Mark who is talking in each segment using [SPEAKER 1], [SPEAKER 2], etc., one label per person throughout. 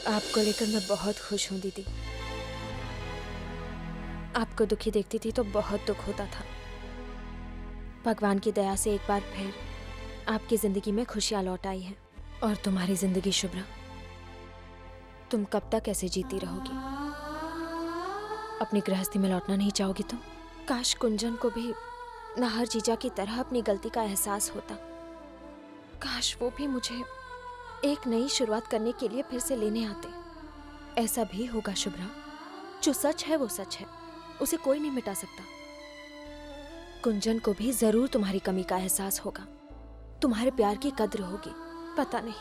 [SPEAKER 1] आपको लेकर मैं बहुत खुश हूँ दीदी। आपको दुखी देखती थी तो बहुत दुख होता था। भगवान की दया से एक बार फिर आपकी जिंदगी में खुशियाँ लौट आई हैं। और तुम्हारी जिंदगी शुभ्रा, तुम कब तक ऐसे जीती रहोगी? अपनी गृहस्थी में लौटना नहीं चाहोगी तुम? काश कुंजन को भी नाहर जीजा की तरह अपनी गलती का एहसास होता। काश वो भी मुझे एक नई शुरुआत करने के लिए फिर से लेने आते। ऐसा भी होगा शुभ्रा, जो सच है वो सच है, उसे कोई नहीं मिटा सकता। कुंजन को भी जरूर तुम्हारी कमी का एहसास होगा, तुम्हारे प्यार की कद्र होगी। पता नहीं,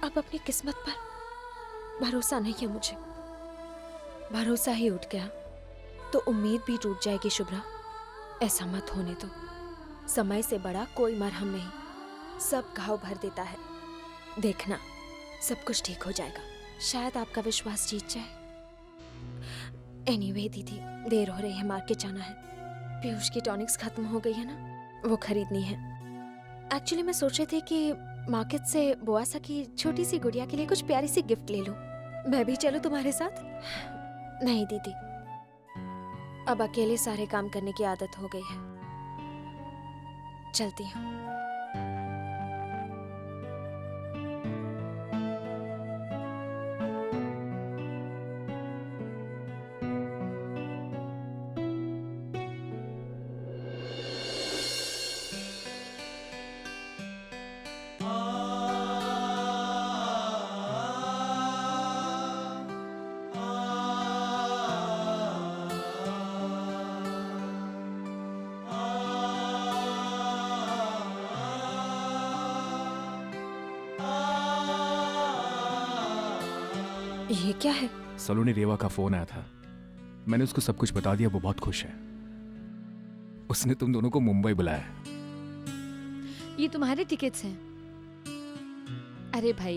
[SPEAKER 1] अब अपनी किस्मत पर भरोसा नहीं है मुझे। भरोसा ही उठ गया तो उम्मीद भी टूट जाएगी शुभ्रा। ऐसा मत होने दो। समय से बड़ा कोई मरहम नहीं, सब घाव भर देता है। देखना, सब कुछ ठीक हो जाएगा। शायद आपका विश्वास जीत जाए। एनीवे दीदी, देर हो रही है, मार्केट जाना है। पीयूष की टॉनिक्स खत्म हो गई है ना, वो खरीदनी है। एक्चुअली मैं सोच रही थी कि मार्केट से बोआसा की छोटी सी गुड़िया के लिए कुछ प्यारी सी गिफ्ट ले लूं। मैं भी चलूं तुम्हारे साथ? नहीं दीदी, अब अकेले सारे काम करने की आदत हो गई है। चलती हूँ। ये क्या है?
[SPEAKER 2] सलोनी रेवा का फोन आया था, मैंने उसको सब कुछ बता दिया। वो बहुत खुश है। उसने तुम दोनों को मुंबई बुलाया।
[SPEAKER 3] ये तुम्हारे टिकट्स हैं। अरे भाई,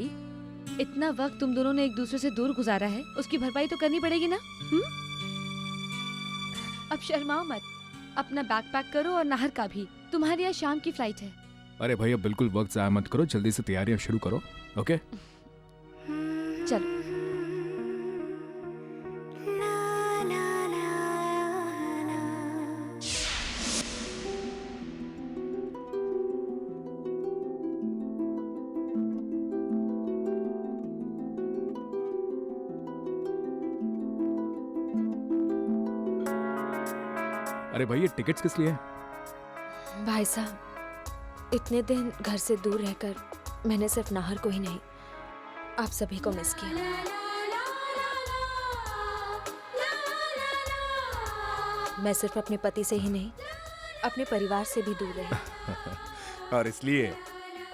[SPEAKER 3] इतना वक्त तुम दोनों ने एक दूसरे से दूर गुजारा है, उसकी भरपाई तो करनी पड़ेगी ना। अब शर्माओ मत, अपना बैग पैक करो और नाहर का भी। तुम्हारी आज शाम की फ्लाइट है।
[SPEAKER 2] अरे भाई, अब बिल्कुल वक्त ज़ाया मत करो, जल्दी से तैयारियां शुरू करो। ओके,
[SPEAKER 3] चलो।
[SPEAKER 2] अरे भाई, ये टिकट्स किस लिए हैं?
[SPEAKER 1] भाई साहब, इतने दिन घर से दूर रहकर मैंने सिर्फ नाहर को ही नहीं, आप सभी को मिस किया। मैं सिर्फ अपने पति से ही नहीं, अपने परिवार से भी दूर रही।
[SPEAKER 4] और इसलिए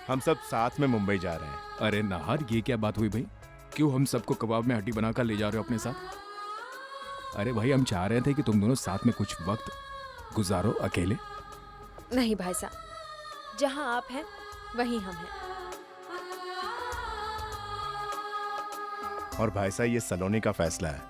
[SPEAKER 4] हम सब साथ में मुंबई जा रहे हैं।
[SPEAKER 2] अरे नाहर, ये क्या बात हुई भाई? क्यों हम सबको कबाब में हड्डी बनाकर ले जा रहे हो अपने साथ? अरे भाई, हम चाह रहे थे कि तुम दोनों साथ में कुछ वक्त गुजारो अकेले।
[SPEAKER 1] नहीं भाई साहब, जहां आप हैं वहीं हम हैं।
[SPEAKER 4] और भाई साहब, ये सलोनी का फैसला है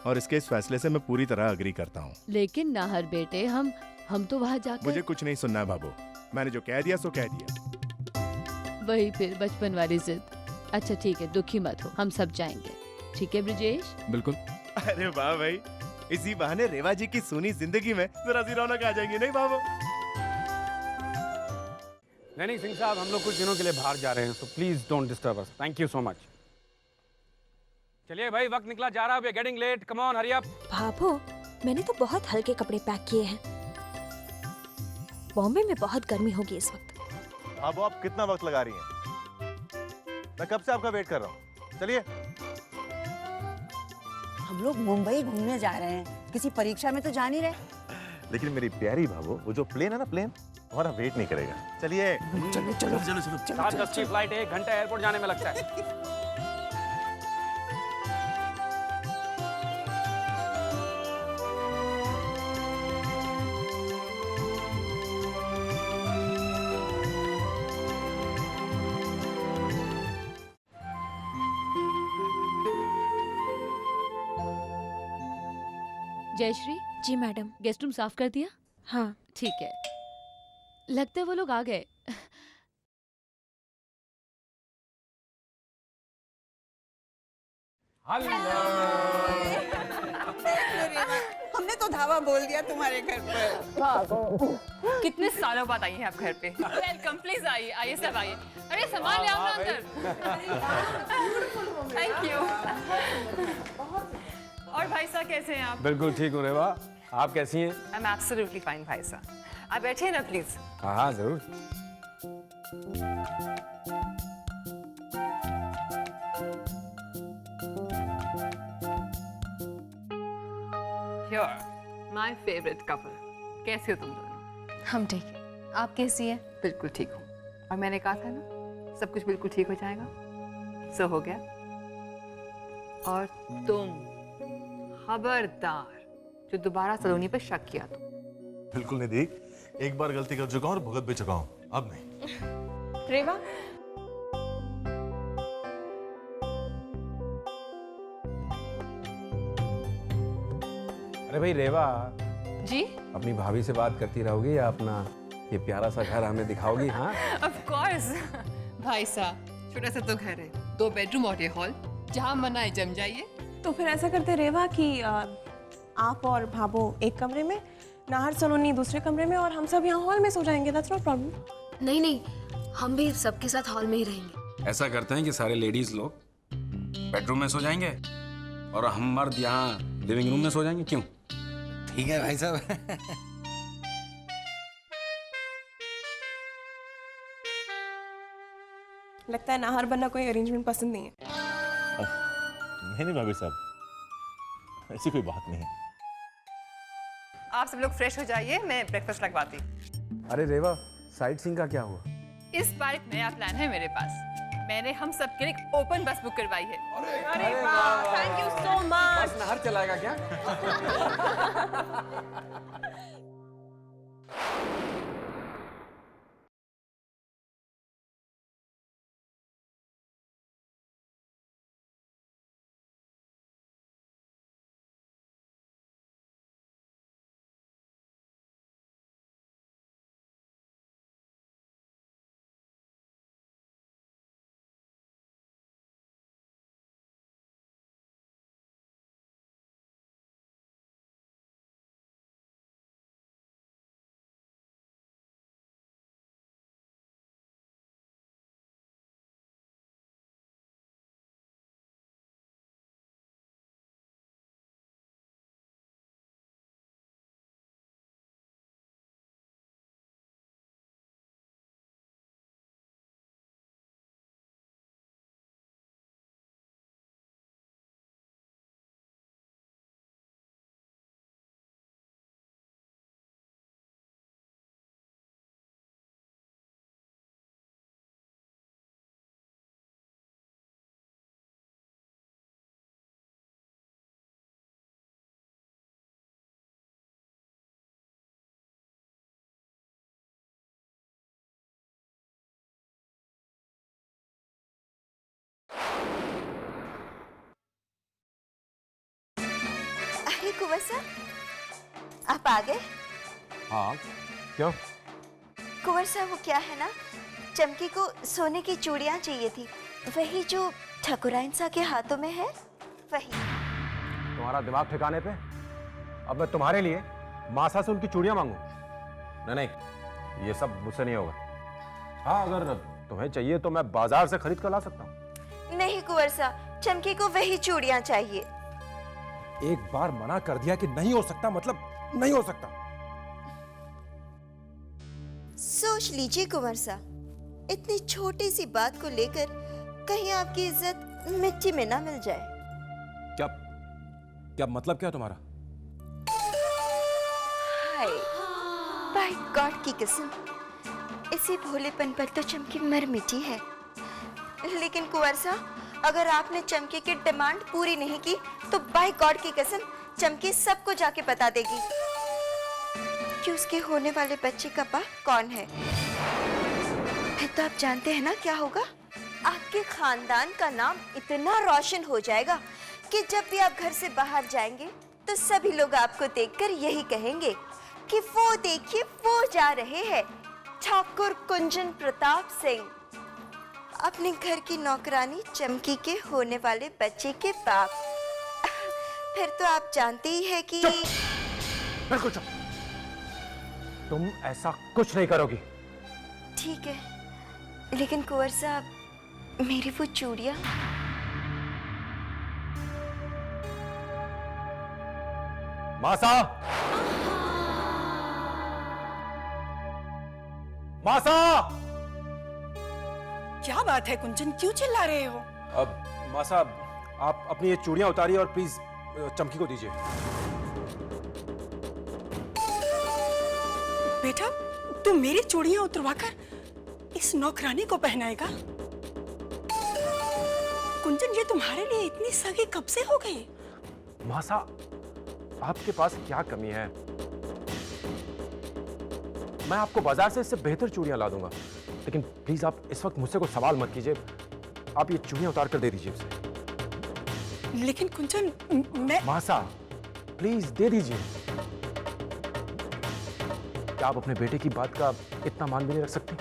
[SPEAKER 4] और इसके इस फैसले से मैं पूरी तरह अग्री करता हूँ।
[SPEAKER 3] लेकिन नाहर बेटे, हम तो वहाँ जाकर
[SPEAKER 4] मुझे कुछ नहीं सुनना है बाबू, मैंने जो कह दिया सो कह दिया।
[SPEAKER 3] वही फिर बचपन वाली जिद। अच्छा ठीक है, दुखी मत हो, हम सब जाएंगे। ठीक है ब्रिजेश?
[SPEAKER 2] बिल्कुल।
[SPEAKER 4] अरे वाह भाई, इसी बहाने रेवा जी की सूनी जिंदगी में जरा सी रौनक आ जाएंगी, नहीं बाबू?
[SPEAKER 5] नहीं सिंह साहब, हम लोग कुछ दिनों के लिए बाहर जा रहे हैं, so please don't disturb us. Thank you so much. चलिए भाई, वक्त निकला जा रहा है, we are getting late, come on, hurry up.
[SPEAKER 1] भाभो, मैंने तो बहुत हल्के कपड़े पैक किए हैं। बॉम्बे में बहुत गर्मी होगी इस वक्त।
[SPEAKER 6] अब आप कितना वक्त लगा रही हैं? मैं कब से आपका वेट कर रहा हूँ। चलिए।
[SPEAKER 7] हम लोग मुंबई घूमने जा रहे हैं, किसी परीक्षा में तो जा नहीं रहे।
[SPEAKER 6] लेकिन मेरी प्यारी भाभो, वो जो प्लेन है ना, प्लेन हमारा वेट नहीं करेगा। चलिए।
[SPEAKER 7] चलो चलो चलो चलो
[SPEAKER 5] 7:10 की फ्लाइट है, 1 घंटा एयरपोर्ट जाने में लगता है।
[SPEAKER 3] जयश्री,
[SPEAKER 1] जी मैडम।
[SPEAKER 3] गेस्ट रूम साफ कर दिया?
[SPEAKER 1] हाँ।
[SPEAKER 3] ठीक है, लगता है वो लोग आ गए।
[SPEAKER 7] हमने तो धावा बोल दिया तुम्हारे घर पर।
[SPEAKER 8] कितने सालों बाद आई हैं आप घर पे। वेलकम, प्लीज आइए, आइए सब आइए। अरे सामान ले आओ ना अंदर। Thank you. और भाई साहब कैसे हैं आप?
[SPEAKER 5] बिल्कुल ठीक हूँ रेवा, आप कैसी हैं?
[SPEAKER 8] आई एम एब्सोल्युटली फाइन भाई साहब। आप बैठिए ना प्लीज।
[SPEAKER 5] हाँ हाँ जरूर।
[SPEAKER 8] You're my favorite couple. कैसे हो तुम दोनों?
[SPEAKER 9] हम ठीक है, आप कैसी है?
[SPEAKER 8] बिल्कुल ठीक हूँ। और मैंने कहा था ना सब कुछ बिल्कुल ठीक हो जाएगा। सो हो गया। और तुम खबरदार जो दोबारा सलोनी पर शक किया तो।
[SPEAKER 6] बिल्कुल नहीं दी, एक बार गलती कर चुका हूँ और भुगत भी चुका हूँ, अब नहीं।
[SPEAKER 9] रेवा,
[SPEAKER 5] अरे भाई रेवा,
[SPEAKER 8] जी?
[SPEAKER 5] अपनी भाभी से बात करती रहोगी या अपना ये प्यारा सा घर हमें दिखाओगी? हाँ
[SPEAKER 8] ऑफ कोर्स। भाई साहब छोटा सा तो घर है, 2 बेडरूम और ये हॉल, जहाँ मना है जम जाइए।
[SPEAKER 10] तो फिर ऐसा करते रेवा कि आप और भाभो एक कमरे में, नाहर सलोनी दूसरे कमरे में, और हम सब यहाँ हॉल में सो जाएंगे। That's not problem.
[SPEAKER 9] नहीं नहीं, हम भी सबके साथ हॉल में ही रहेंगे।
[SPEAKER 11] ऐसा करते हैं कि सारे लेडीज लोग बेडरूम में सो जाएंगे और हम मर्द यहाँ लिविंग रूम में सो जाएंगे। क्यों?
[SPEAKER 12] ठीक है भाई साहब।
[SPEAKER 10] लगता है नाहर बनना कोई अरेंजमेंट पसंद नहीं है।
[SPEAKER 6] नहीं भाभी साहब, ऐसी कोई बात नहीं है।
[SPEAKER 8] आप सब लोग फ्रेश हो जाइए, मैं ब्रेकफास्ट लगवाती।
[SPEAKER 5] अरे रेवा, साइट सीइंग का क्या हुआ?
[SPEAKER 8] इस बार एक नया प्लान है मेरे पास। मैंने हम सब के लिए एक ओपन बस बुक करवाई है।
[SPEAKER 10] अरे वाह, थैंक यू सो मच।
[SPEAKER 5] बस नाहर चलाएगा क्या?
[SPEAKER 1] अरे कुंवर सर, आप आ गए?
[SPEAKER 5] हाँ, क्यों?
[SPEAKER 1] कुंवर साहब, वो क्या है ना, चमकी को सोने की चूड़ियां चाहिए थी, वही जो ठकुराइन सा के हाथों में है, वही।
[SPEAKER 5] तुम्हारा दिमाग ठिकाने पे? अब मैं तुम्हारे लिए मासा से उनकी चूड़ियां मांगू? नहीं नहीं, ये सब मुझसे नहीं होगा। हाँ, अगर तुम्हें चाहिए तो मैं बाजार से खरीद कर ला सकता हूँ।
[SPEAKER 1] नहीं कुंवर साहब, चमकी को वही चूड़ियां चाहिए।
[SPEAKER 5] एक बार मना कर दिया कि नहीं हो सकता, मतलब नहीं हो सकता।
[SPEAKER 1] सोच लीजिए कुंवर साहब, इतनी छोटी सी बात को लेकर कहीं आपकी इज्जत मिट्टी में ना मिल जाए।
[SPEAKER 5] क्या क्या मतलब क्या तुम्हारा?
[SPEAKER 1] हाय, बाय गॉड की कसम, इसी भोलेपन पर तो चमकी मर मिटी है। लेकिन कुंवर साहब, अगर आपने चमकी की डिमांड पूरी नहीं की तो बाय गॉड की कसम चमकी सबको जाके बता देगी कि उसके होने वाले बच्चे का बाप कौन है। फिर तो आप जानते हैं ना क्या होगा? आपके खानदान का नाम इतना रोशन हो जाएगा कि जब भी आप घर से बाहर जाएंगे तो सभी लोग आपको देखकर यही कहेंगे कि वो देखिए, वो जा रहे हैं ठाकुर कुंजन प्रताप सिंह।
[SPEAKER 13] अपने घर की नौकरानी चमकी के होने वाले बच्चे के बाप। फिर तो आप जानते ही है कि
[SPEAKER 5] बिल्कुल चुप। तुम ऐसा कुछ नहीं करोगी।
[SPEAKER 13] ठीक है, लेकिन कुंवर साहब, मेरी वो चूड़ियां।
[SPEAKER 5] मासा, मासा,
[SPEAKER 7] क्या बात है कुंचन, क्यों चिल्ला रहे हो?
[SPEAKER 5] अब मासा, आप अपनी ये चूड़ियां उतारिए और प्लीज चमकी को दीजिए।
[SPEAKER 7] बेटा, तू मेरी चूड़ियां उतरवाकर इस नौकरानी को पहनाएगा? कुंचन, ये तुम्हारे लिए इतनी सगी कब से हो गई?
[SPEAKER 5] मासा, आपके पास क्या कमी है? मैं आपको बाजार से इससे बेहतर चूड़ियां ला दूंगा, लेकिन प्लीज आप इस वक्त मुझसे कोई सवाल मत कीजिए। आप ये चूड़ियां उतार कर दे दीजिए उसे।
[SPEAKER 7] लेकिन कुंचन, मैं...
[SPEAKER 5] मासा, प्लीज दे दीजिए। क्या आप अपने बेटे की बात का इतना मान भी नहीं रख सकते?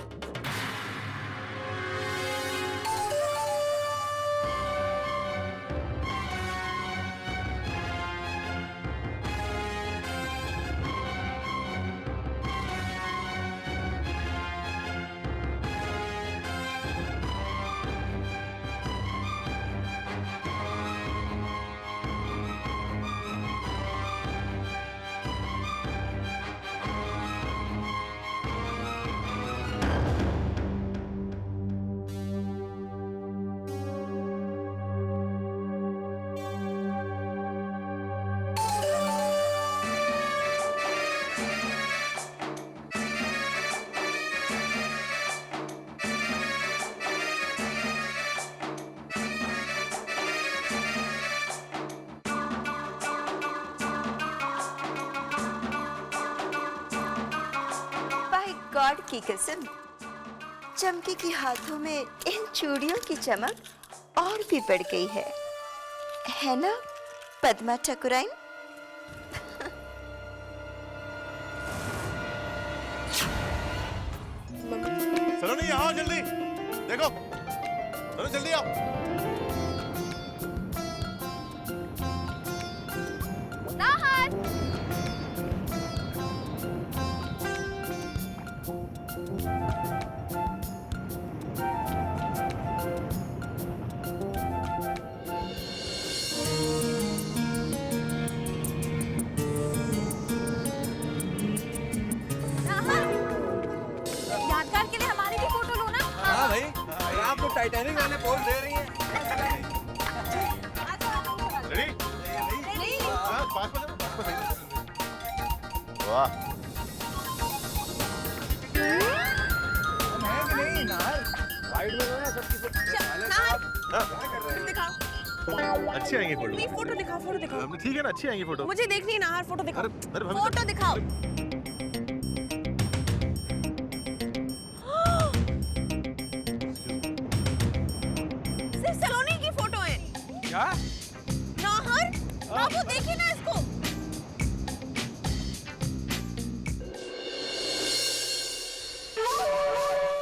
[SPEAKER 13] गॉड की कसम, चमकी के हाथों में इन चूड़ियों की चमक और भी बढ़ गई है ना पद्मा ठकुराइन?
[SPEAKER 6] सलोनी, आओ जल्दी, देखो, चलो जल्दी आओ।
[SPEAKER 10] यादगार के लिए हमारी भी फोटो लो ना।
[SPEAKER 12] हाँ भाई, आप तो टाइटैनिक वाले पोज दे रही हैं।
[SPEAKER 6] रेडी?
[SPEAKER 10] नहीं।
[SPEAKER 6] हाँ, पास में वाह।
[SPEAKER 12] नहीं नार, साइड में ना सबकी
[SPEAKER 10] दिखाओ।
[SPEAKER 6] अच्छी आएंगी फोटो।
[SPEAKER 10] नहीं, फोटो दिखाओ, फोटो दिखाओ।
[SPEAKER 6] ठीक है ना, अच्छी आएंगी फोटो।
[SPEAKER 10] मुझे देखनी है नाहर, फोटो दिखाओ।
[SPEAKER 6] अरे भाभी,
[SPEAKER 10] फोटो दिखाओ। सिर्फ सलोनी की फोटो है।
[SPEAKER 12] क्या?
[SPEAKER 10] नाहर, बाबू देखिए ना इसको।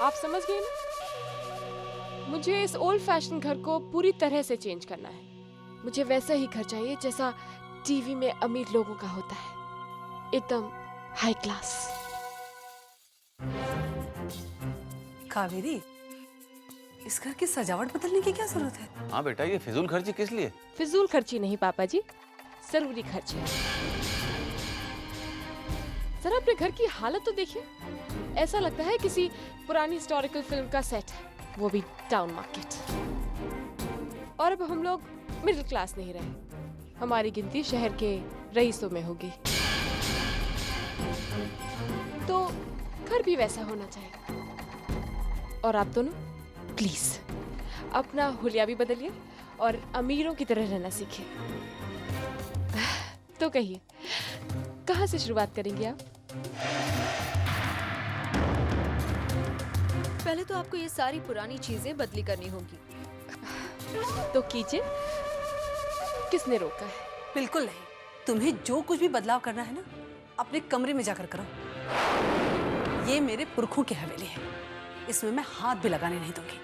[SPEAKER 14] आप समझ गए ना? मुझे इस ओल्ड फैशन घर को पूरी तरह से चेंज करना है। मुझे वैसा ही घर चाहिए जैसा टीवी में अमीर लोगों का होता है, एकदम हाई क्लास।
[SPEAKER 7] कावेरी, इस घर की सजावट बदलने की क्या जरूरत है?
[SPEAKER 12] हाँ बेटा, ये फिजूल खर्ची किस लिए?
[SPEAKER 14] फिजूल खर्ची नहीं पापा जी, जरूरी खर्च है। जरा अपने घर की हालत तो देखिए, ऐसा लगता है किसी पुरानी हिस्टोरिकल फिल्म का सेट है, वो भी टाउन मार्केट। और अब हम लोग मिडिल क्लास नहीं रहे, हमारी गिनती शहर के रईसों में होगी। तो घर भी वैसा होना चाहिए। और आप दोनों प्लीज अपना हुलिया भी बदलिए और अमीरों की तरह रहना सीखिए। तो कहिए, कहाँ से शुरुआत करेंगे आप?
[SPEAKER 1] पहले तो आपको ये सारी पुरानी चीजें बदली करनी होंगी।
[SPEAKER 14] तो कीजिए, किसने रोका है?
[SPEAKER 7] बिल्कुल नहीं। तुम्हें जो कुछ भी बदलाव करना है ना, अपने कमरे में जाकर करो। ये मेरे पुरखों की हवेली है, इसमें मैं हाथ भी लगाने नहीं दूंगी।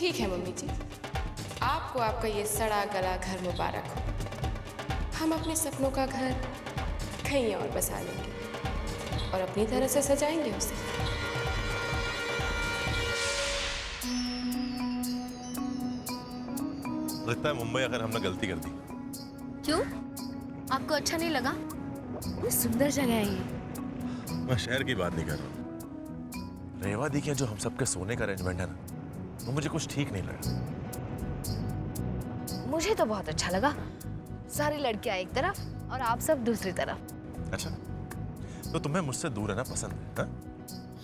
[SPEAKER 14] ठीक है मम्मी जी, आपको आपका ये सड़ा गला घर मुबारक हो। हम अपने सपनों का घर कहीं और बसा लेंगे और अपनी तरह से सजाएंगे उसे।
[SPEAKER 6] लगता है मुंबई अगर हमने गलती कर दी।
[SPEAKER 9] क्यों? आपको अच्छा नहीं लगा? वो सुंदर जगह है ये।
[SPEAKER 6] मैं शहर की बात नहीं कर रहा। रेवा दी के जो हम सबके सोने का अरेंजमेंट है ना, वो मुझे कुछ ठीक नहीं लगा।
[SPEAKER 9] मुझे तो बहुत अच्छा लगा। सारी लड़कियां एक तरफ और आप सब दूसरी तरफ।
[SPEAKER 6] अच्छा, तो तुम्हें मुझसे दूर रहना पसंद है? हाँ?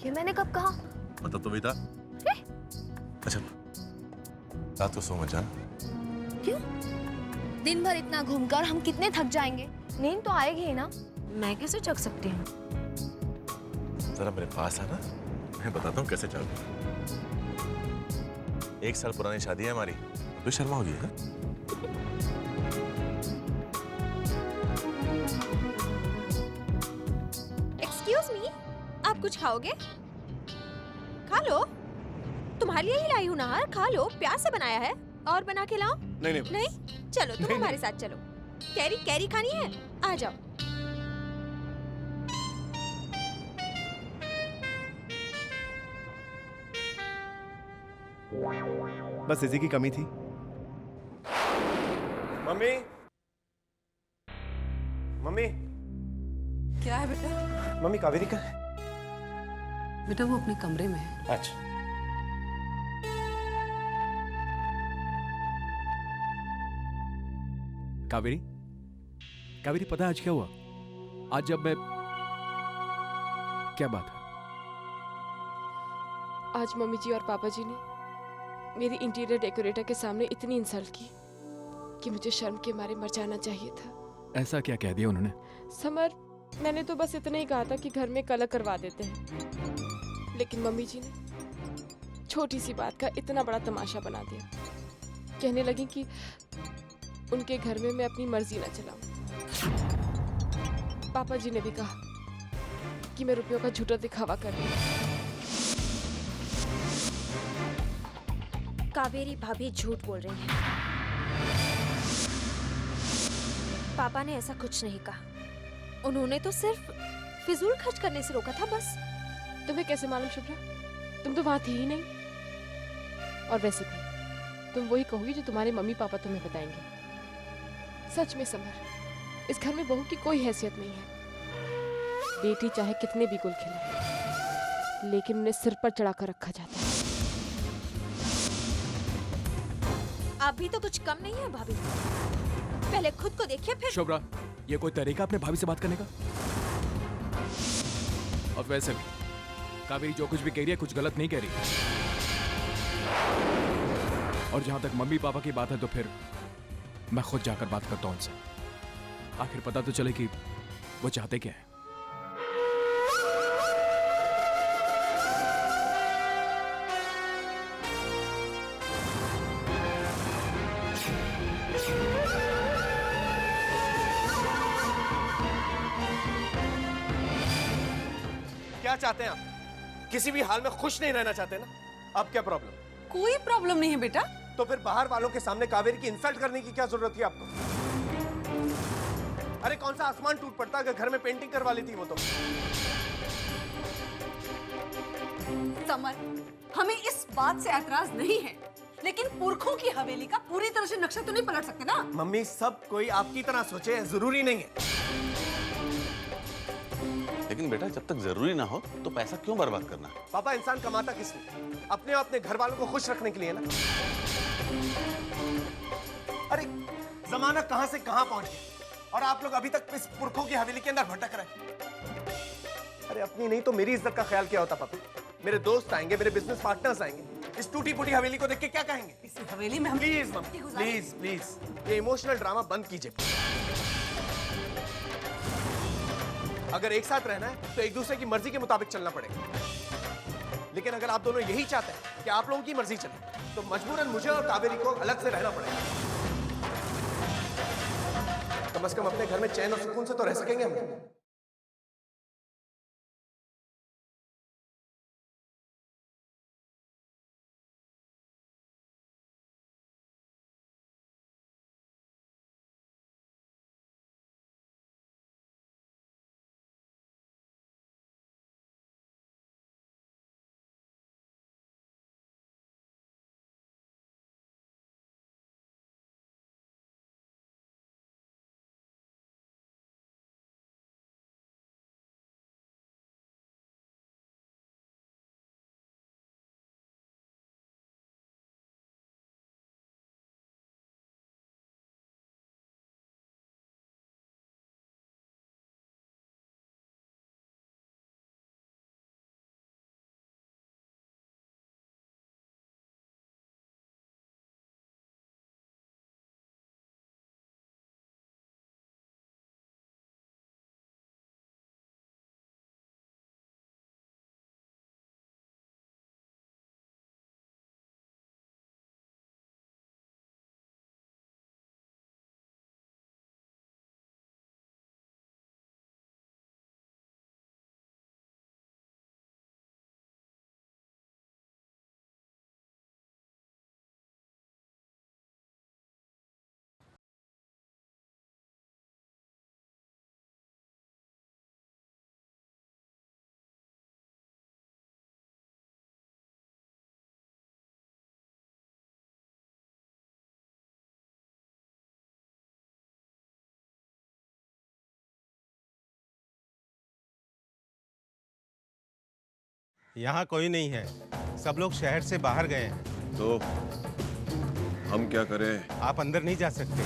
[SPEAKER 9] ये मैंने कब कहा?
[SPEAKER 6] मतलब तो भी था। अच्छा, रात को सो मत जाना।
[SPEAKER 9] क्यों? दिन भर इतना घूमकर हम कितने थक जाएंगे, नींद तो आएगी ही ना। मैं कैसे जग सकती हूँ?
[SPEAKER 6] जरा मेरे पास आना, मैं बताता हूँ कैसे जाऊँ। 1 साल पुरानी शादी है हमारी, तो शर्मा होगी है?
[SPEAKER 1] एक्सक्यूज मी, आप कुछ खाओगे? खा लो, तुम्हारे लिए ही लाई हूँ नाहर, खा लो, प्यार से बनाया है। और बना के लाओ?
[SPEAKER 4] नहीं।
[SPEAKER 1] चलो तुम हमारे साथ चलो। कैरी खानी है? आ जाओ।
[SPEAKER 4] बस इसी की कमी थी। मम्मी, मम्मी,
[SPEAKER 8] क्या है बेटा?
[SPEAKER 4] मम्मी कावेरी का है?
[SPEAKER 8] बेटा वो अपने कमरे में है।
[SPEAKER 4] अच्छा।
[SPEAKER 2] कावेरी पता है आज क्या हुआ? आज जब मैं, क्या बात है?
[SPEAKER 14] आज मम्मी जी और पापा जी ने मेरी इंटीरियर डेकोरेटर के सामने इतनी इंसल्ट की कि मुझे शर्म के मारे मर जाना चाहिए था।
[SPEAKER 2] ऐसा क्या कह दिया उन्होंने?
[SPEAKER 14] समर, मैंने तो बस इतना ही कहा था कि घर में कलर करवा देते हैं, लेकिन मम्मी जी ने छोटी सी बात का इतना बड़ा तमाशा बना दिया। कहने लगी कि उनके घर में मैं अपनी मर्जी ना चलाऊं। पापा जी ने भी कहा कि मैं रुपयों का झूठा दिखावा कर रही हूं।
[SPEAKER 1] कावेरी भाभी झूठ बोल रही हैं। पापा ने ऐसा कुछ नहीं कहा। उन्होंने तो सिर्फ फिजूल खर्च करने से रोका था बस।
[SPEAKER 14] तुम्हें कैसे मालूम शुभ्रा? तुम तो वहां थी ही नहीं। और वैसे भी तुम वही कहोगी जो तुम्हारे मम्मी पापा तुम्हें बताएंगे। सच में समर, इस घर में बहू की कोई हैसियत नहीं है। बेटी चाहे कितने भी गुल खिलाए, लेकिन उन्हें सिर पर चढ़ाकर रखा जाता है।
[SPEAKER 1] आप भी तो कुछ कम नहीं है भाभी। पहले खुद को देखिए फिर।
[SPEAKER 2] शुभ्रा, ये कोई तरीका अपने भाभी से बात करने का? और वैसे भी कावेरी जो कुछ भी कह रही है कुछ गलत नहीं कह रही। और जहां तक मम्मी पापा की बात है तो फिर मैं खुद जाकर बात करता हूं उनसे। आखिर पता तो चले कि वो चाहते क्या है।
[SPEAKER 4] क्या चाहते हैं आप? किसी भी हाल में खुश नहीं रहना चाहते ना? अब क्या प्रॉब्लम?
[SPEAKER 8] कोई प्रॉब्लम नहीं है बेटा।
[SPEAKER 4] तो फिर बाहर वालों के सामने कावेरी की इंसल्ट करने की क्या जरूरत थी आपको? अरे कौन सा आसमान टूट पड़ता अगर घर में पेंटिंग करवा लेती वो तो।
[SPEAKER 8] समर, हमें इस बात से ऐतराज नहीं है, लेकिन पुरखों की हवेली का पूरी तरह से नक्शा तो नहीं पलट सकते ना।
[SPEAKER 4] मम्मी, सब कोई आपकी तरह सोचे, जरूरी नहीं है।
[SPEAKER 15] लेकिन बेटा जब तक जरूरी ना हो तो पैसा क्यों बर्बाद करना?
[SPEAKER 4] पापा, इंसान कमाता किस लिए? अपने और अपने घर वालों को खुश रखने के लिए ना। अरे जमाना कहां से कहां पहुंच गया और आप लोग अभी तक इस पुरखों की हवेली के अंदर भटक रहे। अरे अपनी नहीं तो मेरी इज्जत का ख्याल क्या होता पापा? मेरे दोस्त आएंगे, मेरे बिजनेस पार्टनर्स आएंगे, इस टूटी फूटी हवेली को देख के क्या कहेंगे?
[SPEAKER 8] इस हवेली में हम
[SPEAKER 4] प्लीज मम्मी, प्लीज प्लीज ये इमोशनल ड्रामा बंद कीजिए। अगर एक साथ रहना है तो एक दूसरे की मर्जी के मुताबिक चलना पड़ेगा। लेकिन अगर आप दोनों यही चाहते हैं कि आप लोगों की मर्जी चले तो मजबूरन मुझे और कावेरी को अलग से रहना पड़ेगा। कम से कम अपने घर में चैन और सुकून से तो रह सकेंगे हम। यहाँ कोई नहीं है, सब लोग शहर से बाहर गए हैं।
[SPEAKER 6] तो हम क्या करें?
[SPEAKER 4] आप अंदर नहीं जा सकते।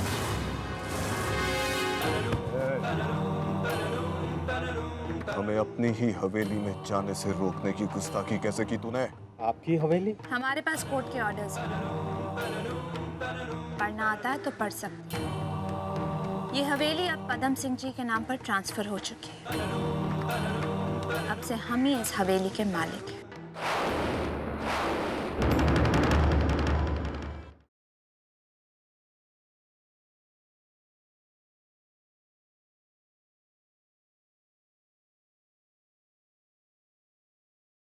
[SPEAKER 6] हमें अपनी ही हवेली में जाने से रोकने की गुस्ताखी कैसे की तूने?
[SPEAKER 4] आपकी हवेली?
[SPEAKER 16] हमारे पास कोर्ट के ऑर्डर्स हैं। पढ़ना आता है तो पढ़ सकते हैं। ये हवेली अब पदम सिंह जी के नाम पर ट्रांसफर हो चुकी है। अब से हम ही इस हवेली के मालिक हैं।